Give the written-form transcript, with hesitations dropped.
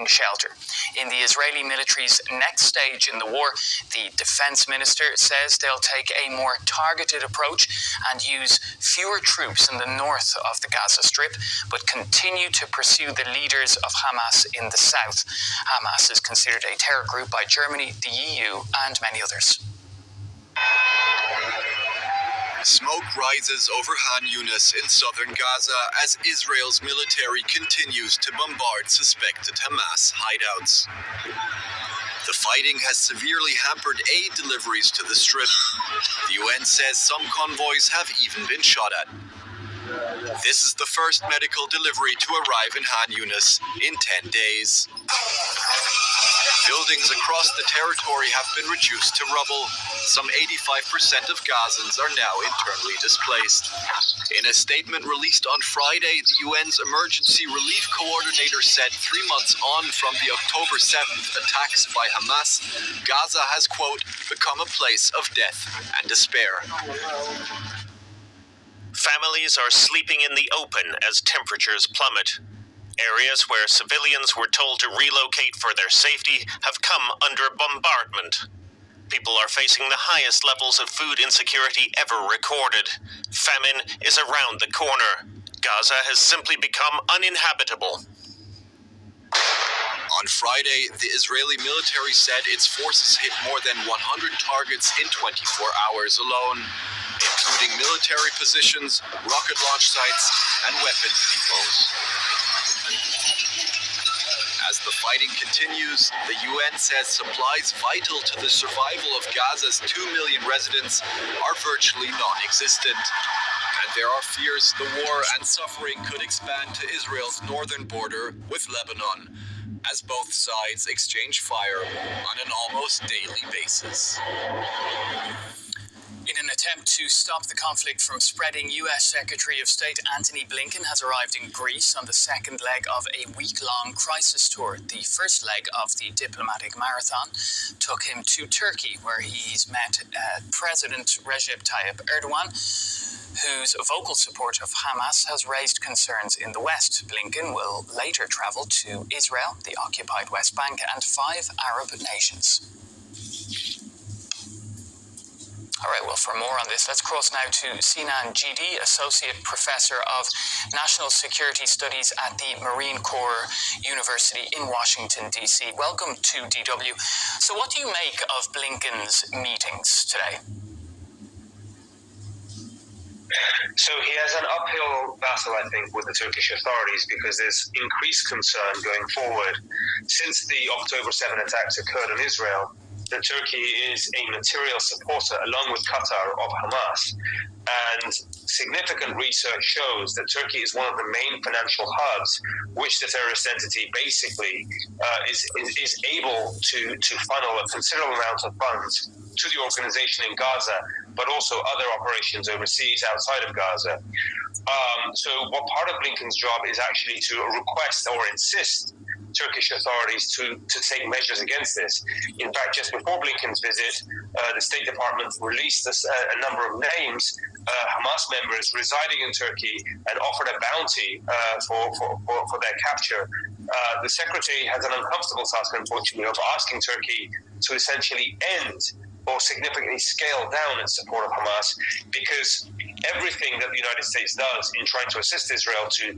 shelter. In the Israeli military's next stage in the war, the defense minister says they'll take a more targeted approach and use fewer troops in the north of the Gaza Strip, but continue to pursue the leaders of Hamas in the south. Hamas is considered a terror group by Germany, the EU, and many others. Smoke rises over Khan Yunis in southern Gaza as Israel's military continues to bombard suspected Hamas hideouts. The fighting has severely hampered aid deliveries to the Strip. The UN says some convoys have even been shot at. This is the first medical delivery to arrive in Khan Yunis in 10 days. Buildings across the territory have been reduced to rubble. Some 85% of Gazans are now internally displaced. In a statement released on Friday, the UN's Emergency Relief Coordinator said 3 months on from the October 7th attacks by Hamas, Gaza has, quote, become a place of death and despair. Families are sleeping in the open as temperatures plummet. Areas where civilians were told to relocate for their safety have come under bombardment. People are facing the highest levels of food insecurity ever recorded. Famine is around the corner. Gaza has simply become uninhabitable. On Friday, the Israeli military said its forces hit more than 100 targets in 24 hours alone, including military positions, rocket launch sites, and weapons depots. As the fighting continues, the UN says supplies vital to the survival of Gaza's 2 million residents are virtually non-existent. And there are fears the war and suffering could expand to Israel's northern border with Lebanon, as both sides exchange fire on an almost daily basis. In an attempt to stop the conflict from spreading, U.S. Secretary of State Antony Blinken has arrived in Greece on the second leg of a week-long crisis tour. The first leg of the diplomatic marathon took him to Turkey, where he's met President Recep Tayyip Erdogan, whose vocal support of Hamas has raised concerns in the West. Blinken will later travel to Israel, the occupied West Bank, and 5 Arab nations. All right, well, for more on this, let's cross now to Sinan Jidi, Associate Professor of National Security Studies at the Marine Corps University in Washington, D.C. Welcome to DW. So what do you make of Blinken's meetings today? So he has an uphill battle, I think, with the Turkish authorities because there's increased concern going forward. Since the October 7 attacks occurred on Israel, that Turkey is a material supporter, along with Qatar, of Hamas. And significant research shows that Turkey is one of the main financial hubs which the terrorist entity basically is able to funnel a considerable amount of funds to the organization in Gaza, but also other operations overseas outside of Gaza. So what part of Blinken's job is actually to request or insist Turkish authorities to take measures against this. In fact, just before Blinken's visit, the State Department released a number of names, Hamas members residing in Turkey, and offered a bounty for their capture. The Secretary has an uncomfortable task, unfortunately, of asking Turkey to essentially end or significantly scale down its support of Hamas, because everything that the United States does in trying to assist Israel to